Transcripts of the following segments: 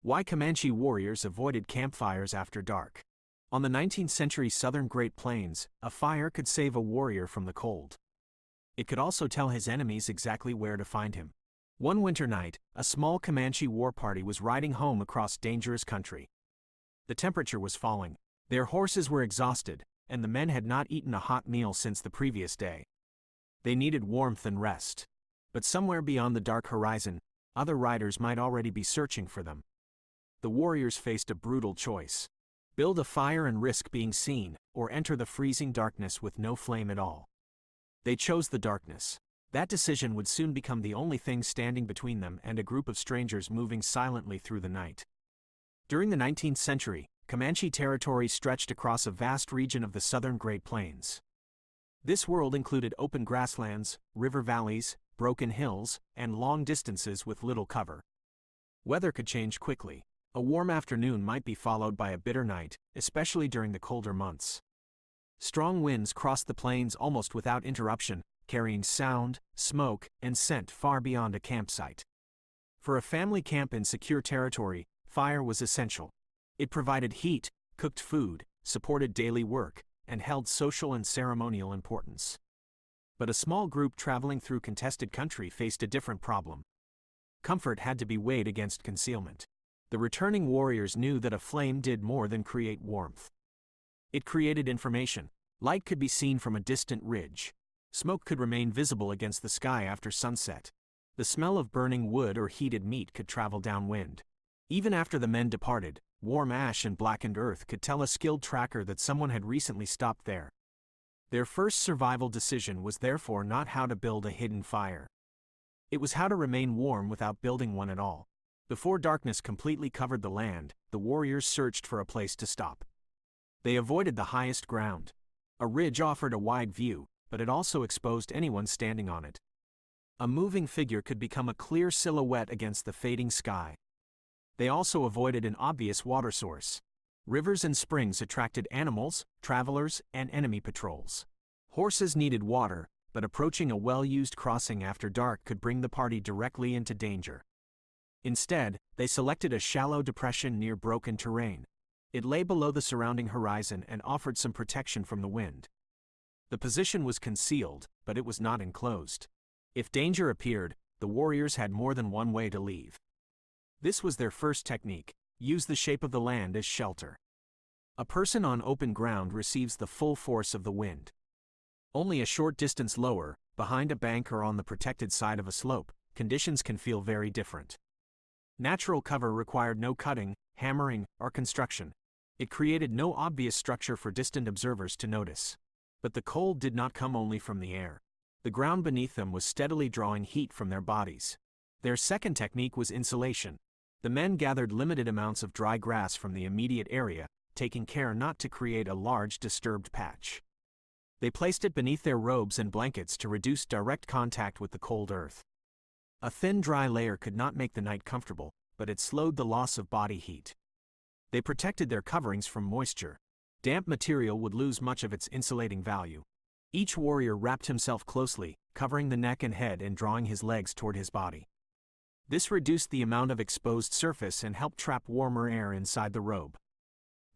Why Comanche warriors avoided campfires after dark. On the 19th century southern Great Plains, a fire could save a warrior from the cold. It could also tell his enemies exactly where to find him. One winter night, a small Comanche war party was riding home across dangerous country. The temperature was falling, their horses were exhausted, and the men had not eaten a hot meal since the previous day. They needed warmth and rest. But somewhere beyond the dark horizon, other riders might already be searching for them. The warriors faced a brutal choice: build a fire and risk being seen, or enter the freezing darkness with no flame at all. They chose the darkness. That decision would soon become the only thing standing between them and a group of strangers moving silently through the night. During the 19th century, Comanche territory stretched across a vast region of the southern Great Plains. This world included open grasslands, river valleys, broken hills, and long distances with little cover. Weather could change quickly. A warm afternoon might be followed by a bitter night, especially during the colder months. Strong winds crossed the plains almost without interruption, carrying sound, smoke, and scent far beyond a campsite. For a family camp in secure territory, fire was essential. It provided heat, cooked food, supported daily work, and held social and ceremonial importance. But a small group traveling through contested country faced a different problem. Comfort had to be weighed against concealment. The returning warriors knew that a flame did more than create warmth. It created information. Light could be seen from a distant ridge. Smoke could remain visible against the sky after sunset. The smell of burning wood or heated meat could travel downwind. Even after the men departed, warm ash and blackened earth could tell a skilled tracker that someone had recently stopped there. Their first survival decision was therefore not how to build a hidden fire. It was how to remain warm without building one at all. Before darkness completely covered the land, the warriors searched for a place to stop. They avoided the highest ground. A ridge offered a wide view, but it also exposed anyone standing on it. A moving figure could become a clear silhouette against the fading sky. They also avoided an obvious water source. Rivers and springs attracted animals, travelers, and enemy patrols. Horses needed water, but approaching a well-used crossing after dark could bring the party directly into danger. Instead, they selected a shallow depression near broken terrain. It lay below the surrounding horizon and offered some protection from the wind. The position was concealed, but it was not enclosed. If danger appeared, the warriors had more than one way to leave. This was their first technique: use the shape of the land as shelter. A person on open ground receives the full force of the wind. Only a short distance lower, behind a bank or on the protected side of a slope, conditions can feel very different. Natural cover required no cutting, hammering, or construction. It created no obvious structure for distant observers to notice. But the cold did not come only from the air. The ground beneath them was steadily drawing heat from their bodies. Their second technique was insulation. The men gathered limited amounts of dry grass from the immediate area, taking care not to create a large disturbed patch. They placed it beneath their robes and blankets to reduce direct contact with the cold earth. A thin dry layer could not make the night comfortable, but it slowed the loss of body heat. They protected their coverings from moisture. Damp material would lose much of its insulating value. Each warrior wrapped himself closely, covering the neck and head and drawing his legs toward his body. This reduced the amount of exposed surface and helped trap warmer air inside the robe.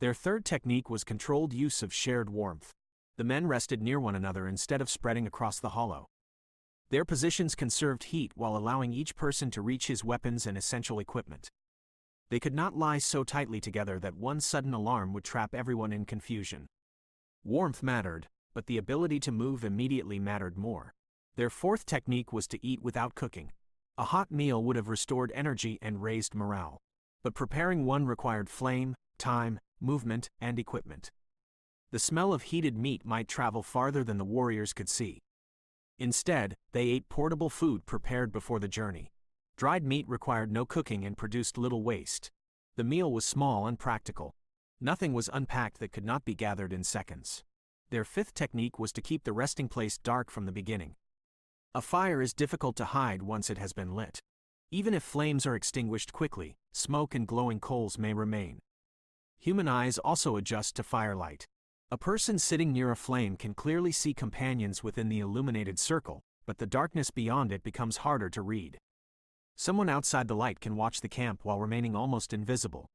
Their third technique was controlled use of shared warmth. The men rested near one another instead of spreading across the hollow. Their positions conserved heat while allowing each person to reach his weapons and essential equipment. They could not lie so tightly together that one sudden alarm would trap everyone in confusion. Warmth mattered, but the ability to move immediately mattered more. Their fourth technique was to eat without cooking. A hot meal would have restored energy and raised morale. But preparing one required flame, time, movement, and equipment. The smell of heated meat might travel farther than the warriors could see. Instead, they ate portable food prepared before the journey. Dried meat required no cooking and produced little waste. The meal was small and practical. Nothing was unpacked that could not be gathered in seconds. Their fifth technique was to keep the resting place dark from the beginning. A fire is difficult to hide once it has been lit. Even if flames are extinguished quickly, smoke and glowing coals may remain. Human eyes also adjust to firelight. A person sitting near a flame can clearly see companions within the illuminated circle, but the darkness beyond it becomes harder to read. Someone outside the light can watch the camp while remaining almost invisible.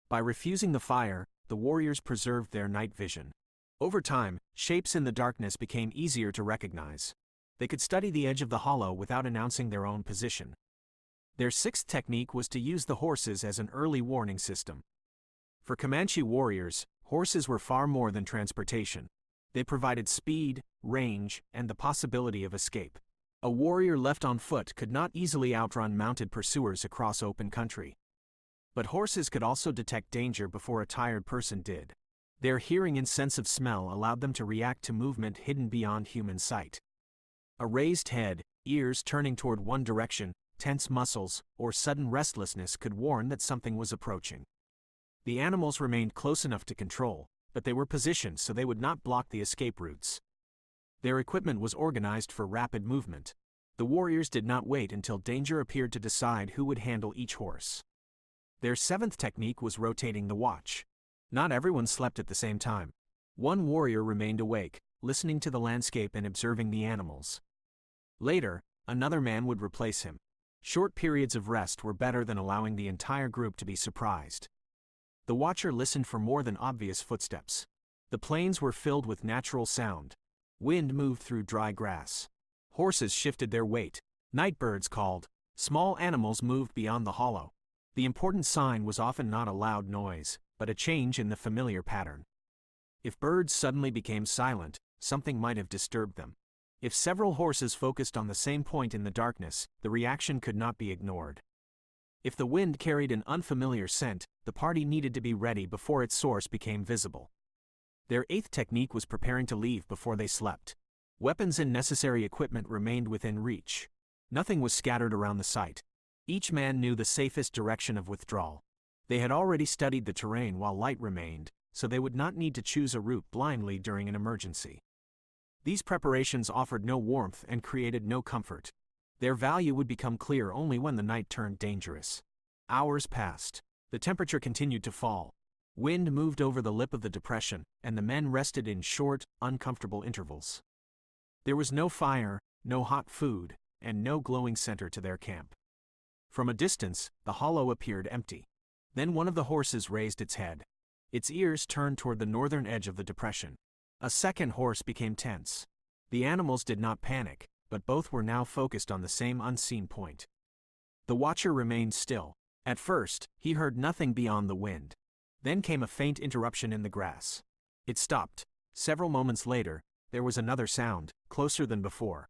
By refusing the fire, the warriors preserved their night vision. Over time, shapes in the darkness became easier to recognize. They could study the edge of the hollow without announcing their own position. Their sixth technique was to use the horses as an early warning system. For Comanche warriors, horses were far more than transportation. They provided speed, range, and the possibility of escape. A warrior left on foot could not easily outrun mounted pursuers across open country. But horses could also detect danger before a tired person did. Their hearing and sense of smell allowed them to react to movement hidden beyond human sight. A raised head, ears turning toward one direction, tense muscles, or sudden restlessness could warn that something was approaching. The animals remained close enough to control, but they were positioned so they would not block the escape routes. Their equipment was organized for rapid movement. The warriors did not wait until danger appeared to decide who would handle each horse. Their seventh technique was rotating the watch. Not everyone slept at the same time. One warrior remained awake, listening to the landscape and observing the animals. Later, another man would replace him. Short periods of rest were better than allowing the entire group to be surprised. The watcher listened for more than obvious footsteps. The plains were filled with natural sound. Wind moved through dry grass. Horses shifted their weight. Night birds called. Small animals moved beyond the hollow. The important sign was often not a loud noise, but a change in the familiar pattern. If birds suddenly became silent, something might have disturbed them. If several horses focused on the same point in the darkness, the reaction could not be ignored. If the wind carried an unfamiliar scent, the party needed to be ready before its source became visible. Their eighth technique was preparing to leave before they slept. Weapons and necessary equipment remained within reach. Nothing was scattered around the site. Each man knew the safest direction of withdrawal. They had already studied the terrain while light remained, so they would not need to choose a route blindly during an emergency. These preparations offered no warmth and created no comfort. Their value would become clear only when the night turned dangerous. Hours passed. The temperature continued to fall. Wind moved over the lip of the depression, and the men rested in short, uncomfortable intervals. There was no fire, no hot food, and no glowing center to their camp. From a distance, the hollow appeared empty. Then one of the horses raised its head. Its ears turned toward the northern edge of the depression. A second horse became tense. The animals did not panic, but both were now focused on the same unseen point. The watcher remained still. At first, he heard nothing beyond the wind. Then came a faint interruption in the grass. It stopped. Several moments later, there was another sound, closer than before.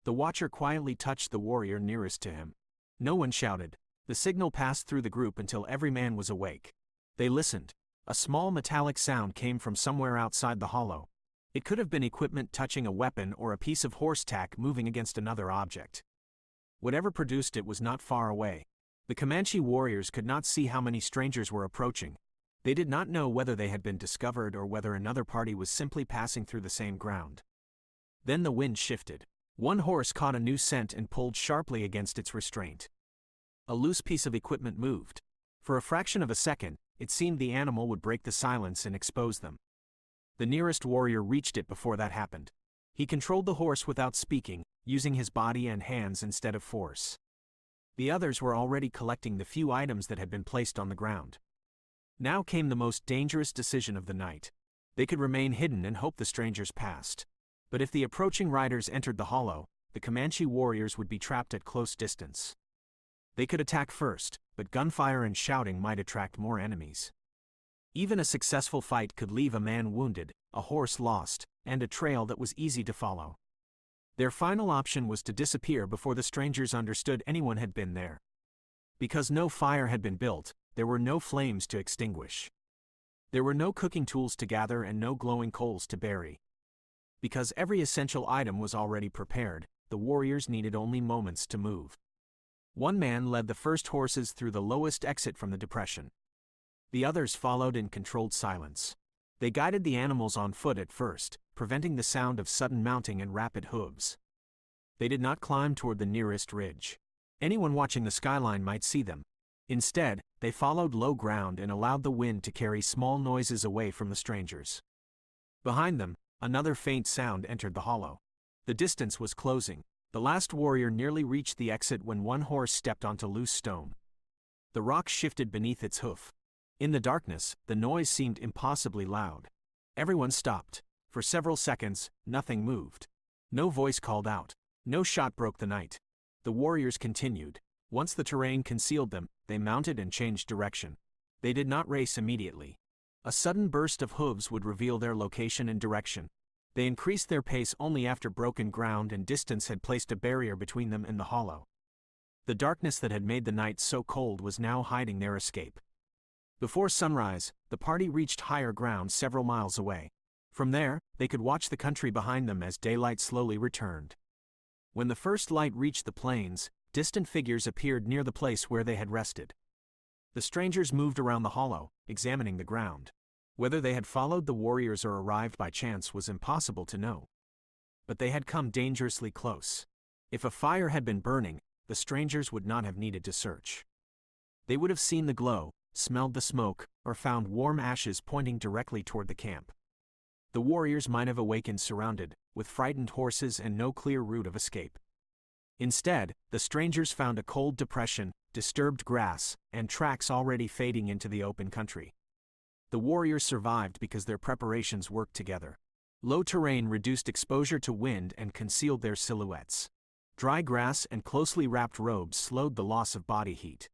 The watcher quietly touched the warrior nearest to him. No one shouted. The signal passed through the group until every man was awake. They listened. A small metallic sound came from somewhere outside the hollow. It could have been equipment touching a weapon or a piece of horse tack moving against another object. Whatever produced it was not far away. The Comanche warriors could not see how many strangers were approaching. They did not know whether they had been discovered or whether another party was simply passing through the same ground. Then the wind shifted. One horse caught a new scent and pulled sharply against its restraint. A loose piece of equipment moved. For a fraction of a second, it seemed the animal would break the silence and expose them. The nearest warrior reached it before that happened. He controlled the horse without speaking, using his body and hands instead of force. The others were already collecting the few items that had been placed on the ground. Now came the most dangerous decision of the night. They could remain hidden and hope the strangers passed. But if the approaching riders entered the hollow, the Comanche warriors would be trapped at close distance. They could attack first, but gunfire and shouting might attract more enemies. Even a successful fight could leave a man wounded, a horse lost, and a trail that was easy to follow. Their final option was to disappear before the strangers understood anyone had been there. Because no fire had been built, there were no flames to extinguish. There were no cooking tools to gather and no glowing coals to bury. Because every essential item was already prepared, the warriors needed only moments to move. One man led the first horses through the lowest exit from the depression. The others followed in controlled silence. They guided the animals on foot at first, preventing the sound of sudden mounting and rapid hooves. They did not climb toward the nearest ridge. Anyone watching the skyline might see them. Instead, they followed low ground and allowed the wind to carry small noises away from the strangers. Behind them, another faint sound entered the hollow. The distance was closing. The last warrior nearly reached the exit when one horse stepped onto loose stone. The rock shifted beneath its hoof. In the darkness, the noise seemed impossibly loud. Everyone stopped. For several seconds, nothing moved. No voice called out. No shot broke the night. The warriors continued. Once the terrain concealed them, they mounted and changed direction. They did not race immediately. A sudden burst of hooves would reveal their location and direction. They increased their pace only after broken ground and distance had placed a barrier between them and the hollow. The darkness that had made the night so cold was now hiding their escape. Before sunrise, the party reached higher ground several miles away. From there, they could watch the country behind them as daylight slowly returned. When the first light reached the plains, distant figures appeared near the place where they had rested. The strangers moved around the hollow, examining the ground. Whether they had followed the warriors or arrived by chance was impossible to know. But they had come dangerously close. If a fire had been burning, the strangers would not have needed to search. They would have seen the glow, smelled the smoke, or found warm ashes pointing directly toward the camp. The warriors might have awakened surrounded, with frightened horses and no clear route of escape. Instead, the strangers found a cold depression, disturbed grass, and tracks already fading into the open country. The warriors survived because their preparations worked together. Low terrain reduced exposure to wind and concealed their silhouettes. Dry grass and closely wrapped robes slowed the loss of body heat.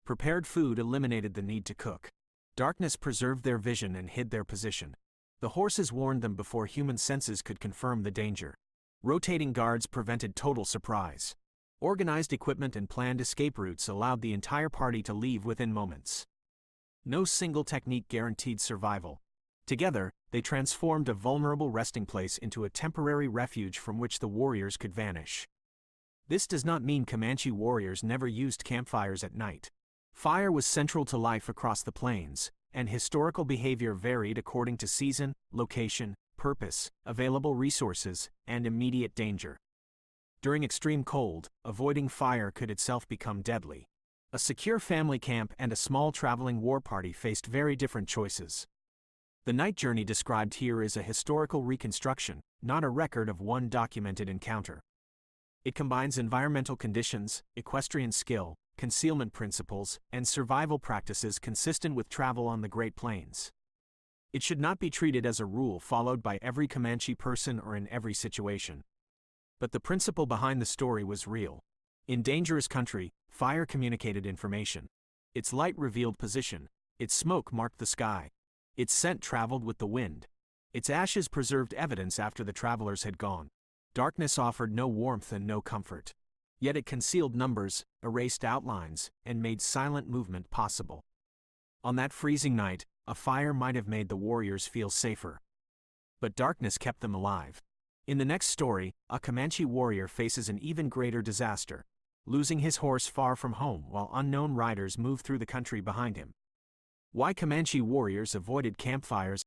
Prepared food eliminated the need to cook. Darkness preserved their vision and hid their position. The horses warned them before human senses could confirm the danger. Rotating guards prevented total surprise. Organized equipment and planned escape routes allowed the entire party to leave within moments. No single technique guaranteed survival. Together, they transformed a vulnerable resting place into a temporary refuge from which the warriors could vanish. This does not mean Comanche warriors never used campfires at night. Fire was central to life across the plains, and historical behavior varied according to season, location, purpose, available resources, and immediate danger. During extreme cold, avoiding fire could itself become deadly. A secure family camp and a small traveling war party faced very different choices. The night journey described here is a historical reconstruction, not a record of one documented encounter. It combines environmental conditions, equestrian skill, concealment principles, and survival practices consistent with travel on the Great Plains. It should not be treated as a rule followed by every Comanche person or in every situation. But the principle behind the story was real. In dangerous country, fire communicated information. Its light revealed position. Its smoke marked the sky. Its scent traveled with the wind. Its ashes preserved evidence after the travelers had gone. Darkness offered no warmth and no comfort. Yet it concealed numbers, erased outlines, and made silent movement possible. On that freezing night, a fire might have made the warriors feel safer. But darkness kept them alive. In the next story, a Comanche warrior faces an even greater disaster, losing his horse far from home while unknown riders move through the country behind him. Why Comanche warriors avoided campfires